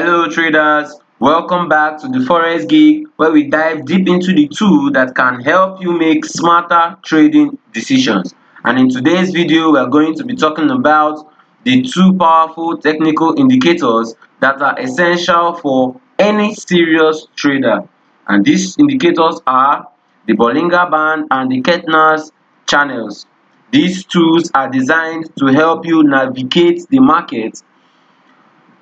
Hello traders, welcome back to the Forex Geek, where we dive deep into the tool that can help you make smarter trading decisions. And in today's video, we are going to be talking about the two powerful technical indicators that are essential for any serious trader. And these indicators are the Bollinger Band and the Keltner Channels. These tools are designed to help you navigate the market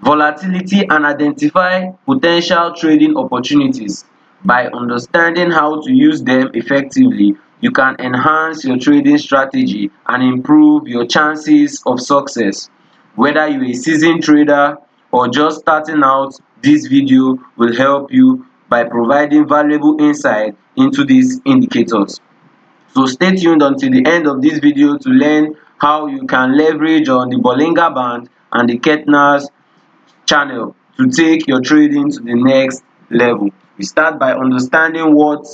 volatility and identify potential trading opportunities. By understanding how to use them effectively, you can enhance your trading strategy and improve your chances of success. Whether you're a seasoned trader or just starting out, this video will help you by providing valuable insight into these indicators. So stay tuned until the end of this video to learn how you can leverage on the Bollinger Band and the Keltner Channel to take your trading to the next level. We start by understanding what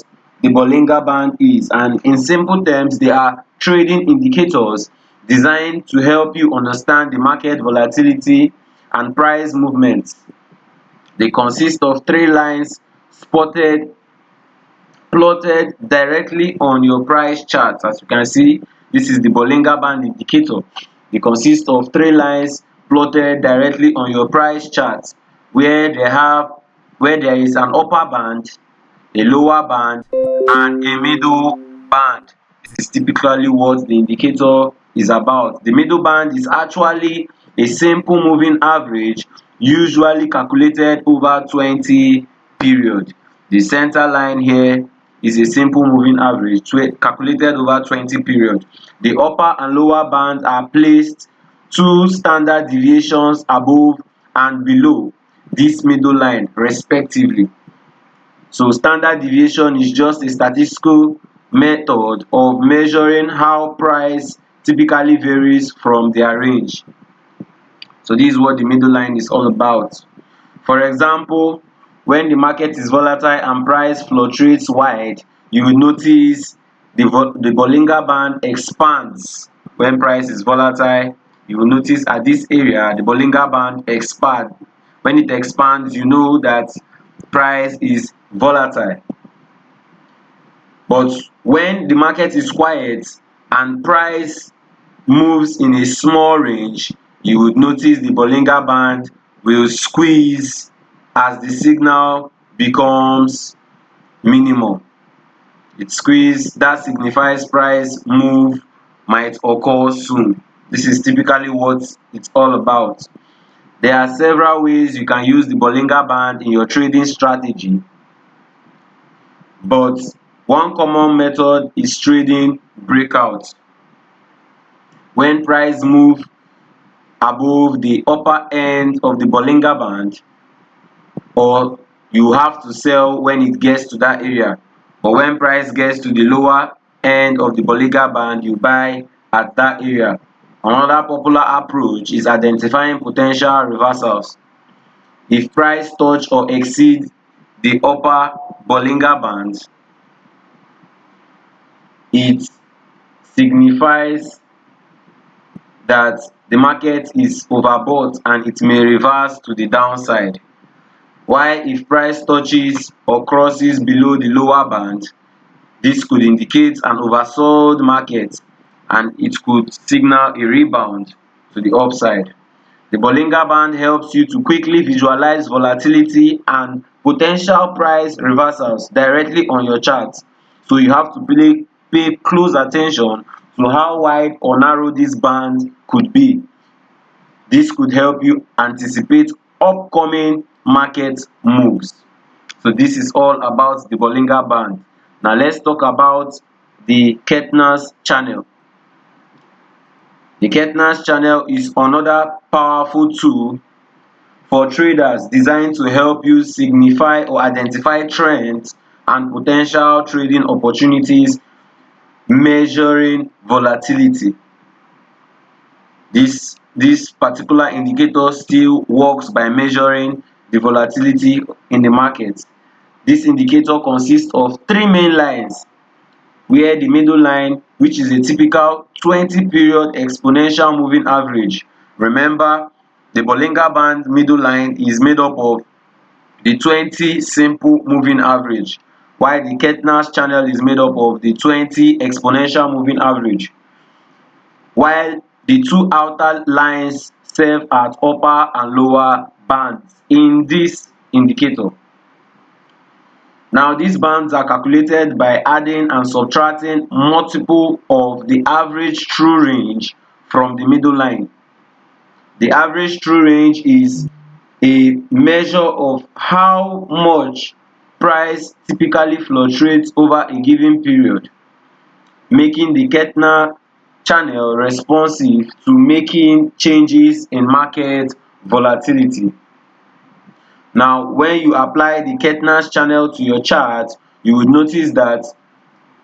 the Bollinger Band is, and in simple terms, they are trading indicators designed to help you understand the market volatility and price movements. They consist of three lines plotted directly on your price chart. As you can see, this is the Bollinger Band indicator. It consists of three lines plotted directly on your price chart, where there is an upper band, a lower band, and a middle band. This is typically what the indicator is about. The middle band is actually a simple moving average, usually calculated over 20 period. The center line here is a simple moving average calculated over 20 period. The upper and lower bands are placed two standard deviations above and below this middle line respectively. So standard deviation is just a statistical method of measuring how price typically varies from their range. So this is what the middle line is all about. For example, when the market is volatile and price fluctuates wide, you will notice the Bollinger Band expands. When price is volatile, you will notice at this area the Bollinger Band expands. When it expands, you know that price is volatile. But when the market is quiet and price moves in a small range, you would notice the Bollinger Band will squeeze as the signal becomes minimum. It squeeze, that signifies price move might occur soon. This is typically what it's all about. There are several ways you can use the Bollinger Band in your trading strategy, but one common method is trading breakout. When price move above the upper end of the Bollinger Band, or you have to sell when it gets to that area, but when price gets to the lower end of the Bollinger Band, you buy at that area. Another popular approach is identifying potential reversals. If price touch or exceed the upper Bollinger Band, it signifies that the market is overbought and it may reverse to the downside. While if price touches or crosses below the lower band, this could indicate an oversold market and it could signal a rebound to the upside. The Bollinger Band helps you to quickly visualize volatility and potential price reversals directly on your chart. So you have to pay close attention to how wide or narrow this band could be. This could help you anticipate upcoming market moves. So this is all about the Bollinger Band. Now let's talk about the Keltner Channel. The Keltner Channel is another powerful tool for traders designed to help you signify or identify trends and potential trading opportunities measuring volatility. This particular indicator still works by measuring the volatility in the market. This indicator consists of three main lines, where the middle line, which is a typical 20 period exponential moving average. Remember, The Bollinger Band middle line is made up of the 20 simple moving average, while the Keltner channel is made up of the 20 exponential moving average, while the two outer lines serve as upper and lower bands in this indicator. Now these bands are calculated by adding and subtracting multiple of the average true range from the middle line. The average true range is a measure of how much price typically fluctuates over a given period, making the Keltner channel responsive to making changes in market volatility. Now when you apply the Keltner channel to your chart, you will notice that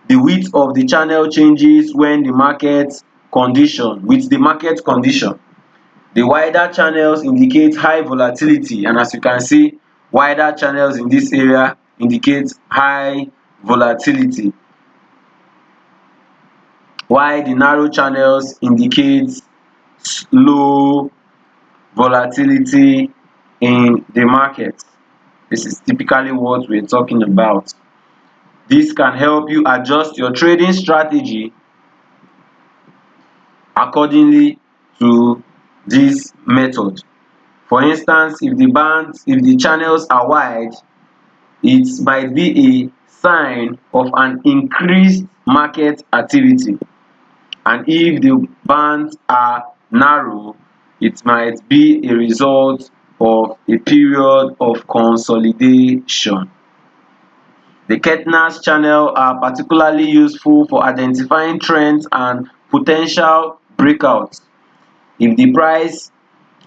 the width of the channel changes when the market condition with the market condition. The wider channels indicate high volatility, and as you can see, wider channels in this area indicate high volatility, while the narrow channels indicate low volatility in the market. This is typically what we're talking about. This can help you adjust your trading strategy accordingly to this method. For instance, if the channels are wide, it might be a sign of an increased market activity, and if the bands are narrow, it might be a result of a period of consolidation. The Keltner channel are particularly useful for identifying trends and potential breakouts. If the price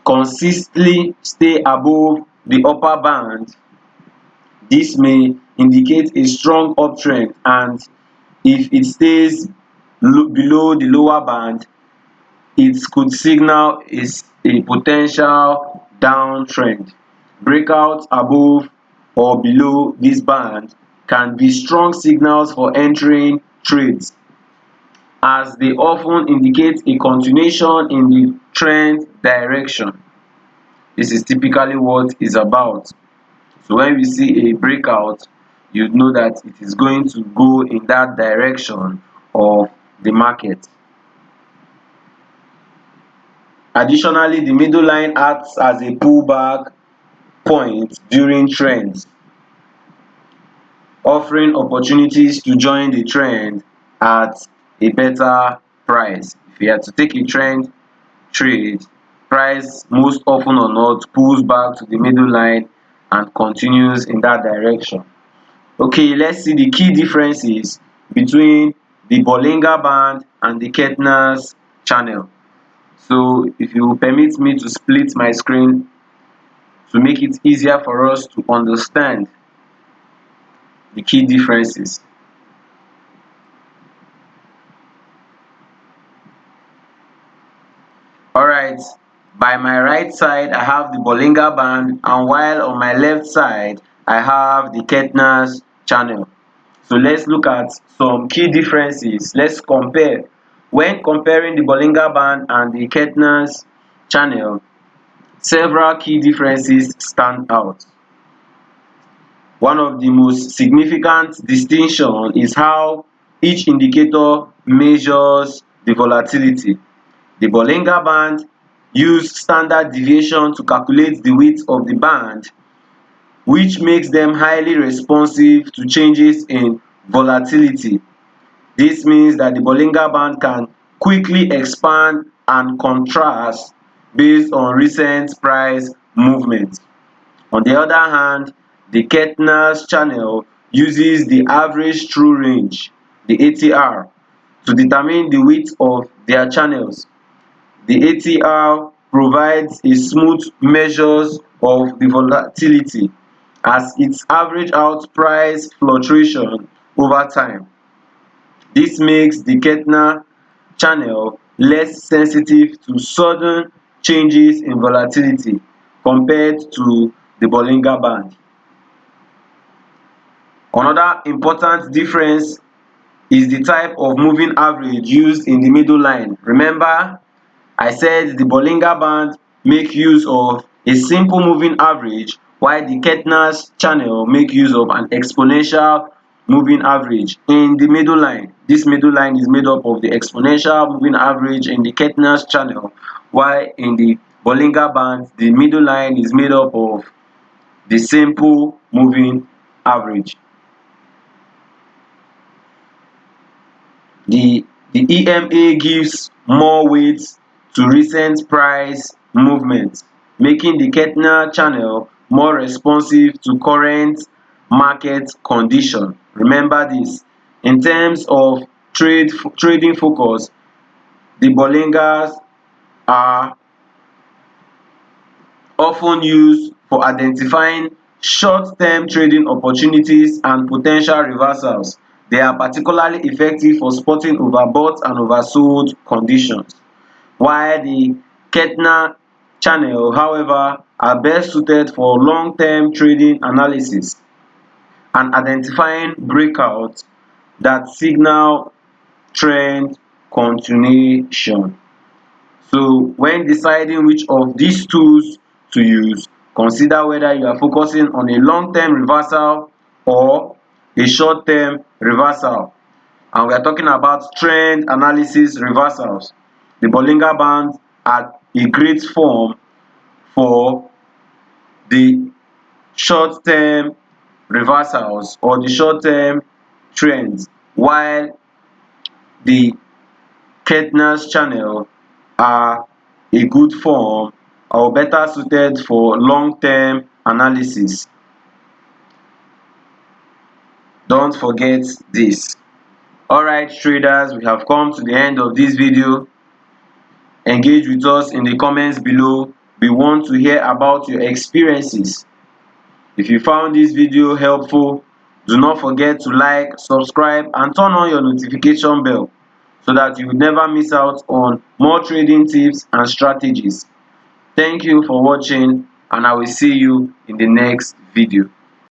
consistently stay above the upper band, this may indicate a strong uptrend, and if it stays below the lower band, it could signal a potential downtrend. Breakouts above or below this band can be strong signals for entering trades, as they often indicate a continuation in the trend direction. This is typically what it's about. So when we see a breakout, you know that it is going to go in that direction of the market. Additionally, the middle line acts as a pullback point during trends, offering opportunities to join the trend at a better price. If you are to take a trend trade, price most often or not pulls back to the middle line and continues in that direction. Okay, let's see the key differences between the Bollinger Band and the Keltner channel. So if you will permit me to split my screen to make it easier for us to understand the key differences. Alright, by my right side I have the Bollinger Band, and while on my left side I have the Keltner channel. So let's look at some key differences. Let's compare. When comparing the Bollinger Band and the Keltner channel, several key differences stand out. One of the most significant distinctions is how each indicator measures the volatility. The Bollinger Band use standard deviation to calculate the width of the band, which makes them highly responsive to changes in volatility. This means that the Bollinger Band can quickly expand and contrast based on recent price movement. On the other hand, the Keltner channel uses the average true range, the ATR, to determine the width of their channels. The ATR provides a smooth measures of the volatility, as it averages out price fluctuation over time. This makes the Keltner channel less sensitive to sudden changes in volatility compared to the Bollinger Band. Another important difference is the type of moving average used in the middle line. Remember, I said the Bollinger Band make use of a simple moving average, while the Keltner channel make use of an exponential moving average in the middle line. This middle line is made up of the exponential moving average in the Keltner channel, while in the Bollinger Bands, the middle line is made up of the simple moving average. The EMA gives more weight to recent price movements, making the Keltner channel more responsive to current market conditions. Remember this, in terms of trading focus, the Bollingers are often used for identifying short-term trading opportunities and potential reversals. They are particularly effective for spotting overbought and oversold conditions, while the Keltner channel, however, are best suited for long-term trading analysis and identifying breakouts that signal trend continuation. So when deciding which of these tools to use, consider whether you are focusing on a long-term reversal or a short-term reversal. And we are talking about trend analysis reversals. The Bollinger Bands are a great form for the short-term reversals or the short-term trends, while the Keltner channel are a good form or better suited for long-term analysis. Don't forget this. Alright traders, we have come to the end of this video. Engage with us in the comments below. We want to hear about your experiences. If you found this video helpful, do not forget to like, subscribe and turn on your notification bell so that you will never miss out on more trading tips and strategies. Thank you for watching, and I will see you in the next video.